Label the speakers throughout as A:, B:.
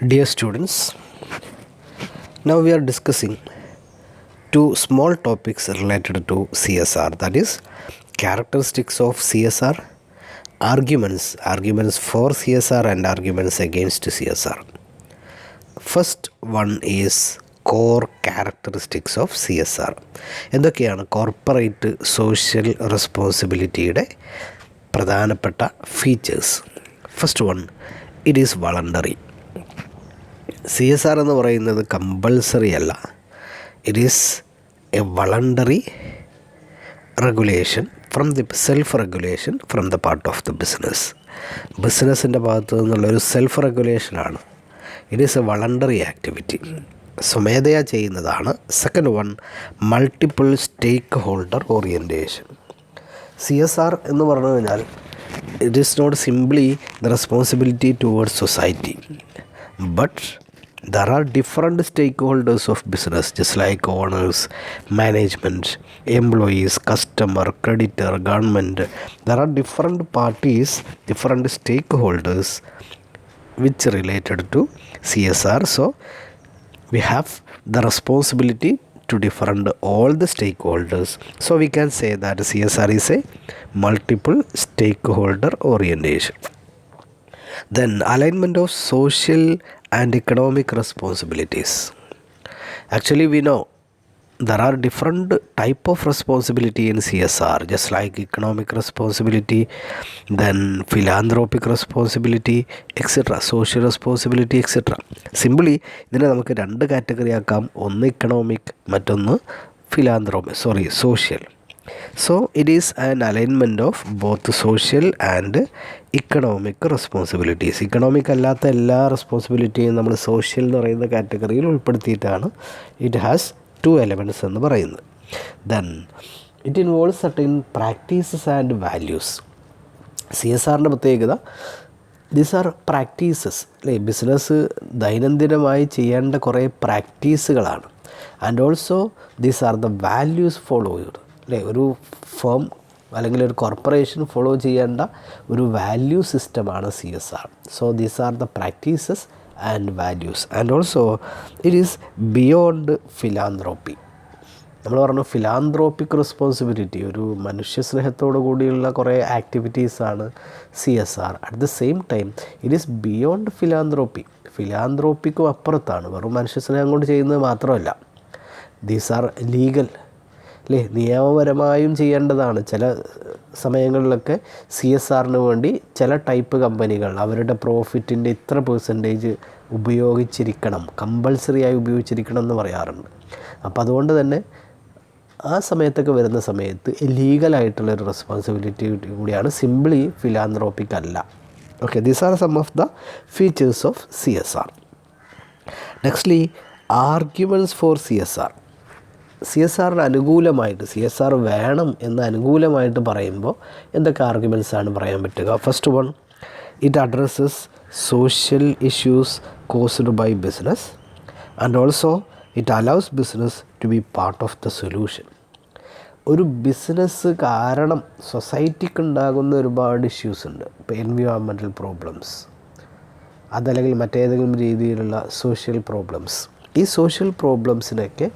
A: Dear students, now we are discussing two small topics related to CSR, that is characteristics of CSR, arguments for CSR and arguments against CSR. First one is core characteristics of CSR. എന്തൊക്കെയാണ് corporate social റെസ്പോൺസിബിലിറ്റിയുടെ പ്രധാനപ്പെട്ട features? First one, it is voluntary. CSR എന്ന് പറയുന്നത് compulsory അല്ല, it is a voluntary regulation from the self regulation from the part of the ബിസിനസ്സിൻ്റെ ഭാഗത്തു നിന്നുള്ളൊരു self റെഗുലേഷനാണ്. It is a voluntary activity, സ്വമേധയാ ചെയ്യുന്നതാണ്. Second one, multiple stakeholder orientation. CSR എന്ന് പറഞ്ഞു കഴിഞ്ഞാൽ it is not simply the responsibility towards society, but there are different stakeholders of business, just like owners, management, employees, customer, creditor, government. There are different parties, different stakeholders which related to CSR. So we have the responsibility to different all the stakeholders. So we can say that CSR is a multiple stakeholder orientation. Then alignment of social and economic responsibilities. Actually we know there are different type of responsibility in CSR, just like economic responsibility, then philanthropic responsibility, etc., social responsibility, etc. Simply ഇതിനെ നമുക്ക് രണ്ട് category ആക്കാം. ഒന്ന് economic, മറ്റൊന്ന് social. So it is an alignment of both social and economic responsibilities. Economic അല്ലാത്ത എല്ലാ റെസ്പോൺസിബിലിറ്റിയും നമ്മൾ സോഷ്യൽ എന്ന് പറയുന്ന കാറ്റഗറിയിൽ ഉൾപ്പെടുത്തിയിട്ടാണ് ഇറ്റ് ഹാസ് ടു എലമെൻറ്റ്സ് എന്ന് പറയുന്നത്. Then it involves certain practices and values. CSRൻ്റെ പ്രത്യേകത, ദീസ് ആർ പ്രാക്ടീസസ്, അല്ലേ? ബിസിനസ് ദൈനംദിനമായി ചെയ്യേണ്ട കുറേ പ്രാക്ടീസുകളാണ്. And also these are the values followed, അല്ലേ? ഒരു ഫേം അല്ലെങ്കിൽ ഒരു കോർപ്പറേഷൻ ഫോളോ ചെയ്യേണ്ട ഒരു വാല്യൂ സിസ്റ്റമാണ് CSR. So these are the practices and values. And also it is beyond philanthropy. നമ്മൾ പറഞ്ഞു ഫിലാന്ത്രോപ്പിക് റെസ്പോൺസിബിലിറ്റി, ഒരു മനുഷ്യസ്നേഹത്തോടു കൂടിയുള്ള കുറേ ആക്ടിവിറ്റീസാണ് CSR. At the same time it is beyond philanthropy, ഫിലാന്ത്രോപ്പിക്കും അപ്പുറത്താണ്. വെറും മനുഷ്യസ്നേഹം കൊണ്ട് ചെയ്യുന്നത് മാത്രമല്ല, ദീസ് ആർ ലീഗൽ, അല്ലേ? നിയമപരമായും ചെയ്യേണ്ടതാണ്. ചില സമയങ്ങളിലൊക്കെ CSRന് വേണ്ടി ചില ടൈപ്പ് കമ്പനികൾ അവരുടെ പ്രോഫിറ്റിൻ്റെ ഇത്ര പെർസെൻറ്റേജ് ഉപയോഗിച്ചിരിക്കണം, കമ്പൾസറി ആയി ഉപയോഗിച്ചിരിക്കണം എന്ന് പറയാറുണ്ട്. അപ്പോൾ അതുകൊണ്ട് തന്നെ ആ സമയത്തൊക്കെ വരുന്ന സമയത്ത് ലീഗലായിട്ടുള്ളൊരു റെസ്പോൺസിബിലിറ്റി കൂടിയാണ്, സിംപ്ലി ഫിലാന്ത്രോപ്പിക് അല്ല. Okay, these are some of the features of CSR. Nextly arguments for CSRന് അനുകൂലമായിട്ട്, CSR വേണം എന്ന് അനുകൂലമായിട്ട് പറയുമ്പോൾ എന്തൊക്കെ ആർഗ്യുമെൻറ്റ്സാണ് പറയാൻ പറ്റുക? First one, it addresses social issues caused by business and also it allows business to be part of the solution. ഒരു ബിസിനസ് കാരണം സൊസൈറ്റിക്ക് ഉണ്ടാകുന്ന ഒരുപാട് ഇഷ്യൂസ് ഉണ്ട്. ഇപ്പോൾ എൻവിയോൺമെൻറ്റൽ പ്രോബ്ലംസ്, അതല്ലെങ്കിൽ മറ്റേതെങ്കിലും രീതിയിലുള്ള സോഷ്യൽ പ്രോബ്ലംസ്. ഈ സോഷ്യൽ പ്രോബ്ലംസിനൊക്കെ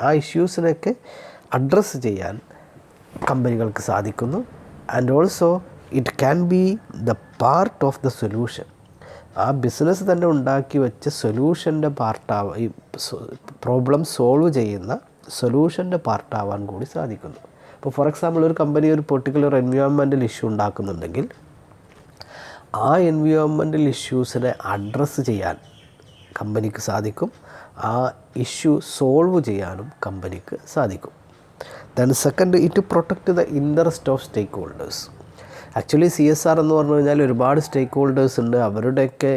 A: ആ ഇഷ്യൂസിനൊക്കെ അഡ്രസ്സ് ചെയ്യാൻ കമ്പനികൾക്ക് സാധിക്കുന്നു. And also it can be the part of the solution. ആ ബിസിനസ് തന്നെ ഉണ്ടാക്കി വെച്ച സൊല്യൂഷൻ്റെ പാർട്ടാവാൻ, ഈ പ്രോബ്ലം സോൾവ് ചെയ്യുന്ന സൊല്യൂഷൻ്റെ പാർട്ടാവാൻ കൂടി സാധിക്കുന്നു. ഇപ്പോൾ ഫോർ എക്സാമ്പിൾ ഒരു കമ്പനി ഒരു പെർട്ടിക്കുലർ എൻവിയോൺമെൻറ്റൽ ഇഷ്യൂ ഉണ്ടാക്കുന്നുണ്ടെങ്കിൽ ആ എൻവിയോൺമെൻറ്റൽ ഇഷ്യൂസിനെ അഡ്രസ്സ് ചെയ്യാൻ കമ്പനിക്ക് സാധിക്കും, ആ ഇഷ്യൂ സോൾവ് ചെയ്യാനും കമ്പനിക്ക് സാധിക്കും. Then second, it protect the interest of stakeholders. Actually CSR എന്ന് പറഞ്ഞു കഴിഞ്ഞാൽ ഒരുപാട് സ്റ്റേക്ക് ഹോൾഡേഴ്സ് ഉണ്ട്, അവരുടെയൊക്കെ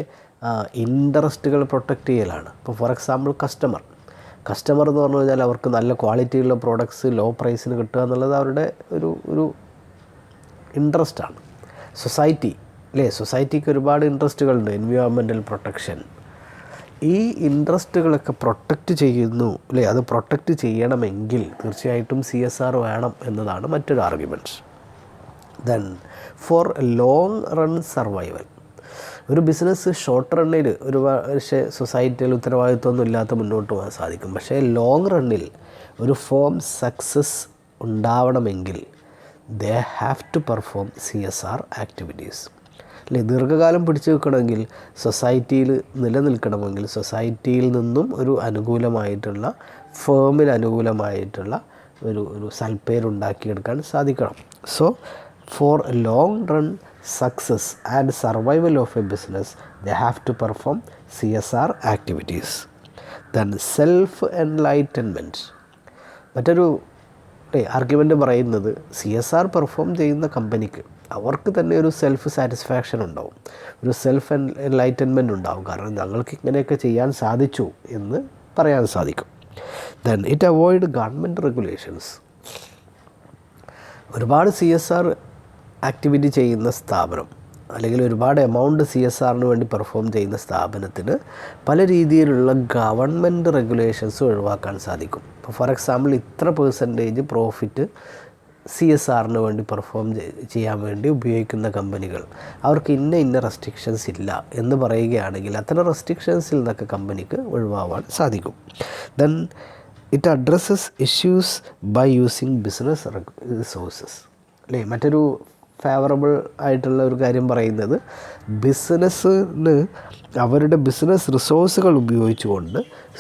A: ഇൻട്രസ്റ്റുകൾ പ്രൊട്ടക്റ്റ് ചെയ്യലാണ്. ഇപ്പോൾ ഫോർ എക്സാമ്പിൾ കസ്റ്റമർ എന്ന് പറഞ്ഞു കഴിഞ്ഞാൽ അവർക്ക് നല്ല ക്വാളിറ്റിയുള്ള പ്രോഡക്ട്സ് ലോ പ്രൈസിന് കിട്ടുക എന്നുള്ളത് അവരുടെ ഒരു ഇൻട്രസ്റ്റാണ്. സൊസൈറ്റി, അല്ലേ? സൊസൈറ്റിക്ക് ഒരുപാട് ഇൻട്രസ്റ്റുകളുണ്ട്, എൻവിയോൺമെൻറ്റൽ പ്രൊട്ടക്ഷൻ. ഈ ഇൻട്രസ്റ്റുകളൊക്കെ പ്രൊട്ടക്റ്റ് ചെയ്യുന്നു, അല്ലേ? അത് പ്രൊട്ടക്റ്റ് ചെയ്യണമെങ്കിൽ തീർച്ചയായിട്ടും CSR വേണം എന്നതാണ് മറ്റൊരു argument. Then four long run survival, ഒരു ബിസിനസ് ഷോർട്ട് റണ്ണിൽ ഒരു പക്ഷേ സൊസൈറ്റിയിൽ ഉത്തരവാദിത്വമൊന്നും ഇല്ലാത്ത മുന്നോട്ട് പോകാൻ സാധിക്കും. പക്ഷേ ലോങ് റണ്ണിൽ ഒരു ഫേം സക്സസ് ഉണ്ടാവണമെങ്കിൽ they have to perform CSR activities. അല്ലേ, ദീർഘകാലം പിടിച്ചു വെക്കണമെങ്കിൽ, സൊസൈറ്റിയിൽ നിലനിൽക്കണമെങ്കിൽ, സൊസൈറ്റിയിൽ നിന്നും ഒരു അനുകൂലമായിട്ടുള്ള, ഫേമിന് അനുകൂലമായിട്ടുള്ള ഒരു സൽപ്പേരുണ്ടാക്കിയെടുക്കാൻ സാധിക്കണം. So for long run success and survival of a business they have to perform CSR activities. Then self enlightenment. മറ്റൊരു ആർഗ്യുമെൻ്റ് പറയുന്നത് CSR പെർഫോം ചെയ്യുന്ന കമ്പനിക്ക് അവർക്ക് തന്നെ ഒരു സെൽഫ് സാറ്റിസ്ഫാക്ഷൻ ഉണ്ടാവും, ഒരു സെൽഫ് എൻലൈറ്റൻമെൻറ്റ് ഉണ്ടാവും. കാരണം ഞങ്ങൾക്ക് ഇങ്ങനെയൊക്കെ ചെയ്യാൻ സാധിച്ചു എന്ന് പറയാൻ സാധിക്കും. Then it avoid government regulations. ഒരുപാട് CSR ആക്ടിവിറ്റി ചെയ്യുന്ന സ്ഥാപനം അല്ലെങ്കിൽ ഒരുപാട് എമൗണ്ട് CSRന് വേണ്ടി പെർഫോം ചെയ്യുന്ന സ്ഥാപനത്തിന് പല രീതിയിലുള്ള ഗവൺമെൻറ് റെഗുലേഷൻസ് ഒഴിവാക്കാൻ സാധിക്കും. ഇപ്പോൾ ഫോർ എക്സാമ്പിൾ ഇത്ര % പ്രോഫിറ്റ് CSRന് വേണ്ടി പെർഫോം ചെയ്യാൻ വേണ്ടി ഉപയോഗിക്കുന്ന കമ്പനികൾ, അവർക്ക് ഇന്ന റെസ്ട്രിക്ഷൻസ് ഇല്ല എന്ന് പറയുകയാണെങ്കിൽ അത്തരം റെസ്ട്രിക്ഷൻസിൽ നിന്നൊക്കെ കമ്പനിക്ക് ഒഴിവാവാൻ സാധിക്കും. Then it addresses issues by using business resources. അല്ലേ, മറ്റൊരു ഫേവറബിൾ ആയിട്ടുള്ള ഒരു കാര്യം പറയുന്നത് ബിസിനസ്സിന് അവരുടെ ബിസിനസ് റിസോഴ്സുകൾ ഉപയോഗിച്ചുകൊണ്ട്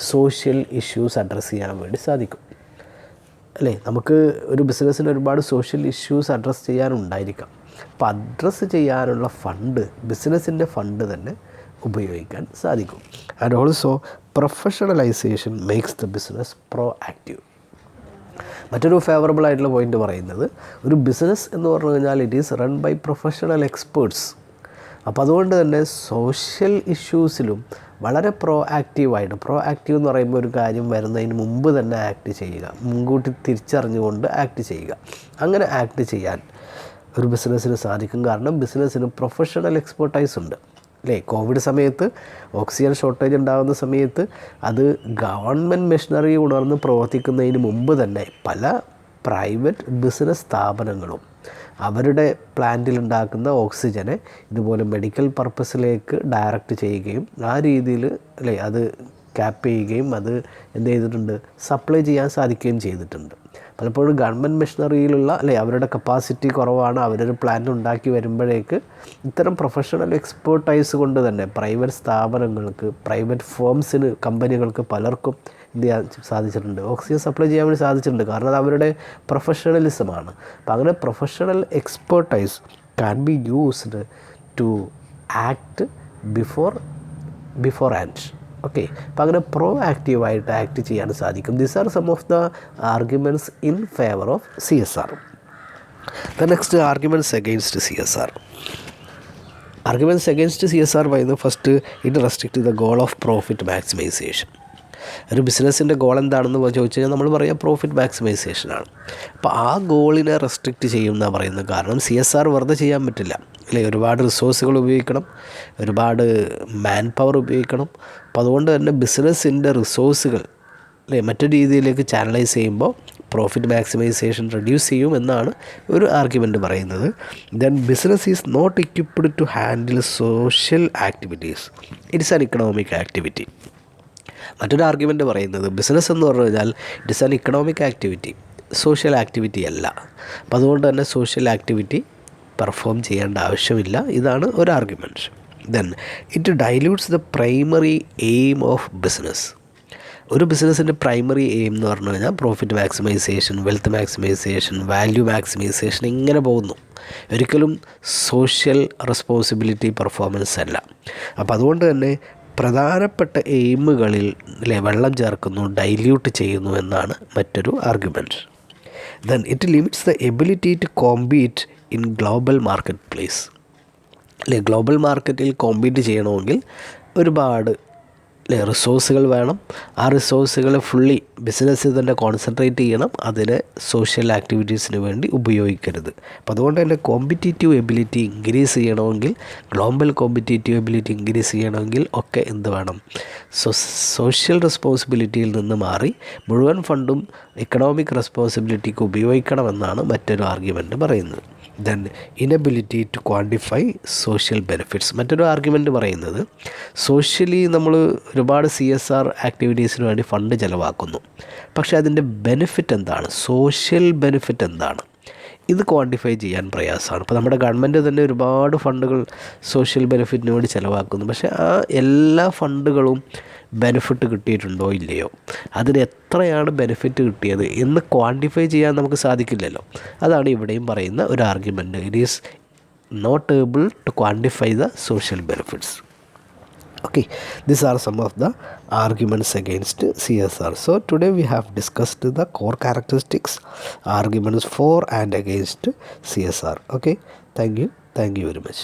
A: സോഷ്യൽ ഇഷ്യൂസ് അഡ്രസ്സ് ചെയ്യാൻ വേണ്ടി സാധിക്കും. അല്ലേ, നമുക്ക് ഒരു ബിസിനസ്സിന് ഒരുപാട് സോഷ്യൽ ഇഷ്യൂസ് അഡ്രസ്സ് ചെയ്യാനുണ്ടായിരിക്കാം. അപ്പോൾ അഡ്രസ്സ് ചെയ്യാനുള്ള ഫണ്ട്, ബിസിനസ്സിൻ്റെ ഫണ്ട് തന്നെ ഉപയോഗിക്കാൻ സാധിക്കും. And also professionalisation makes the business proactive. മറ്റൊരു ഫേവറബിൾ ആയിട്ടുള്ള പോയിൻ്റ് പറയുന്നത് ഒരു ബിസിനസ് എന്ന് പറഞ്ഞു കഴിഞ്ഞാൽ it is run by professional experts. അപ്പോൾ അതുകൊണ്ട് തന്നെ സോഷ്യൽ ഇഷ്യൂസിലും വളരെ പ്രോ ആക്റ്റീവ് എന്ന് പറയുമ്പോൾ ഒരു കാര്യം വരുന്നതിന് മുമ്പ് തന്നെ ആക്ട് ചെയ്യുക, മുൻകൂട്ടി തിരിച്ചറിഞ്ഞുകൊണ്ട് ആക്ട് ചെയ്യുക. അങ്ങനെ ആക്ട് ചെയ്യാൻ ഒരു ബിസിനസ്സിന് സാധിക്കും. കാരണം ബിസിനസ്സിന് പ്രൊഫഷണൽ എക്സ്പെർട്ടൈസ് ഉണ്ട്. അല്ലേ, കോവിഡ് സമയത്ത് ഓക്സിജൻ ഷോർട്ടേജ് ഉണ്ടാകുന്ന സമയത്ത് അത് ഗവൺമെൻറ് മെഷീനറി ഉണർന്ന് പ്രവർത്തിക്കുന്നതിന് മുമ്പ് തന്നെ പല പ്രൈവറ്റ് ബിസിനസ് സ്ഥാപനങ്ങളും അവരുടെ പ്ലാന്റിൽ ഉണ്ടാക്കുന്ന ഓക്സിജനെ ഇതുപോലെ മെഡിക്കൽ പർപ്പസിലേക്ക് ഡയറക്റ്റ് ചെയ്യുകയും ആ രീതിയിൽ അല്ലേ അത് ക്യാപ്പ് ചെയ്യുകയും അത് എന്ത് ചെയ്തിട്ടുണ്ട്, സപ്ലൈ ചെയ്യാൻ സാധിക്കുകയും ചെയ്തിട്ടുണ്ട്. പലപ്പോഴും ഗവൺമെൻറ് മെഷീനറിയിലുള്ള അല്ലേ അവരുടെ കപ്പാസിറ്റി കുറവാണ്, അവരൊരു പ്ലാന്റ് ഉണ്ടാക്കി വരുമ്പോഴേക്ക് ഇത്തരം പ്രൊഫഷണൽ എക്സ്പേർട്ടൈസ് കൊണ്ട് തന്നെ പ്രൈവറ്റ് സ്ഥാപനങ്ങൾക്ക്, പ്രൈവറ്റ് ഫേംസിന്, കമ്പനികൾക്ക് പലർക്കും എന്ത് ചെയ്യാൻ സാധിച്ചിട്ടുണ്ട്, ഓക്സിജൻ സപ്ലൈ ചെയ്യാൻ വേണ്ടി സാധിച്ചിട്ടുണ്ട്. കാരണം അത് അവരുടെ പ്രൊഫഷണലിസമാണ്. അപ്പം അങ്ങനെ professional expertise can be used to act before and. Okay, അപ്പം അങ്ങനെ പ്രോ ആക്റ്റീവായിട്ട് ആക്ട് ചെയ്യാൻ സാധിക്കും. These are some of the arguments in favour of CSR. The next arguments against CSR. Arguments against CSR പറയുന്നത് first, it restrict the goal of profit maximisation. ഒരു ബിസിനസ്സിൻ്റെ goal എന്താണെന്ന് ചോദിച്ചു കഴിഞ്ഞാൽ നമ്മൾ പറയുക പ്രോഫിറ്റ് മാക്സിമൈസേഷനാണ്. അപ്പോൾ ആ ഗോളിനെ റെസ്ട്രിക്റ്റ് ചെയ്യുമെന്നാണ് പറയുന്നത്. കാരണം CSR വെറുതെ ചെയ്യാൻ പറ്റില്ല. അല്ലേ, ഒരുപാട് റിസോഴ്സുകൾ ഉപയോഗിക്കണം, ഒരുപാട് മാൻ പവർ ഉപയോഗിക്കണം. അപ്പോൾ അതുകൊണ്ട് തന്നെ ബിസിനസ്സിൻ്റെ റിസോഴ്സുകൾ അല്ലേ മറ്റു രീതിയിലേക്ക് ചാനലൈസ് ചെയ്യുമ്പോൾ പ്രോഫിറ്റ് മാക്സിമൈസേഷൻ റെഡ്യൂസ് ചെയ്യും എന്നാണ് ഒരു ആർഗ്യുമെൻറ്റ് പറയുന്നത്. Then business is not equipped to handle social activities, it's an economic activity. മറ്റൊരു ആർഗ്യുമെൻറ്റ് പറയുന്നത് ബിസിനസ് എന്ന് പറഞ്ഞു കഴിഞ്ഞാൽ it's an economic activity, social activity അല്ല. അപ്പോൾ അതുകൊണ്ട് തന്നെ സോഷ്യൽ ആക്ടിവിറ്റി പെർഫോം ചെയ്യേണ്ട ആവശ്യമില്ല. ഇതാണ് ഒരു argument. Then it dilutes the primary aim of business. ഒരു ബിസിനസ്സിൻ്റെ പ്രൈമറി എയിം എന്ന് പറഞ്ഞു കഴിഞ്ഞാൽ profit maximisation, wealth maximisation, value maximisation, ഇങ്ങനെ പോകുന്നു. ഒരിക്കലും സോഷ്യൽ റെസ്പോൺസിബിലിറ്റി പെർഫോമൻസ് അല്ല. അപ്പോൾ അതുകൊണ്ട് തന്നെ പ്രധാനപ്പെട്ട എയിമുകളിൽ വെള്ളം ചേർക്കുന്നു, ഡൈല്യൂട്ട് ചെയ്യുന്നു എന്നാണ് മറ്റൊരു argument. Then it limits the ability to compete in global market place. അല്ലേ, ഗ്ലോബൽ മാർക്കറ്റിൽ കോമ്പീറ്റ് ചെയ്യണമെങ്കിൽ ഒരുപാട് റിസോഴ്സുകൾ വേണം. ആ റിസോഴ്സുകൾ ഫുള്ളി ബിസിനസ്സിൽ തന്നെ കോൺസെൻട്രേറ്റ് ചെയ്യണം, അതിനെ സോഷ്യൽ ആക്ടിവിറ്റീസിന് വേണ്ടി ഉപയോഗിക്കരുത്. അപ്പോൾ അതുകൊണ്ട് തന്നെ കോമ്പറ്റീറ്റീവ് എബിലിറ്റി ഇൻക്രീസ് ചെയ്യണമെങ്കിൽ, ഗ്ലോബൽ കോമ്പറ്റീറ്റീവ് എബിലിറ്റി ഇൻക്രീസ് ചെയ്യണമെങ്കിൽ ഒക്കെ എന്ത് വേണം, സോഷ്യൽ റെസ്പോൺസിബിലിറ്റിയിൽ നിന്ന് മാറി മുഴുവൻ ഫണ്ടും എക്കണോമിക് റെസ്പോൺസിബിലിറ്റിക്ക് ഉപയോഗിക്കണമെന്നാണ് മറ്റൊരു ആർഗ്യുമെൻറ്റ് പറയുന്നത്. Then inability to quantify social benefits. മറ്റൊരു ആർഗ്യുമെൻ്റ് പറയുന്നത് സോഷ്യലി നമ്മൾ ഒരുപാട് CSR ആക്ടിവിറ്റീസിന് വേണ്ടി ഫണ്ട് ചിലവാക്കുന്നു, പക്ഷേ അതിൻ്റെ ബെനിഫിറ്റ് എന്താണ്, സോഷ്യൽ ബെനിഫിറ്റ് എന്താണ്, ഇത് ക്വാണ്ടിഫൈ ചെയ്യാൻ പ്രയാസമാണ്. ഇപ്പോൾ നമ്മുടെ ഗവൺമെൻറ് തന്നെ ഒരുപാട് ഫണ്ടുകൾ സോഷ്യൽ ബെനിഫിറ്റിന് വേണ്ടി ചിലവാക്കുന്നു, പക്ഷേ ആ എല്ലാ ഫണ്ടുകളും ബെനിഫിറ്റ് കിട്ടിയിട്ടുണ്ടോ ഇല്ലയോ, അതിന് എത്രയാണ് ബെനിഫിറ്റ് കിട്ടിയത് എന്ന് ക്വാണ്ടിഫൈ ചെയ്യാൻ നമുക്ക് സാധിക്കില്ലല്ലോ. അതാണ് ഇവിടെയും പറയുന്ന ഒരു argument. It is not able to quantify the social benefits. Okay, these are some of the arguments against CSR. So today we have discussed the core characteristics, arguments for and against CSR. Okay, thank you very much.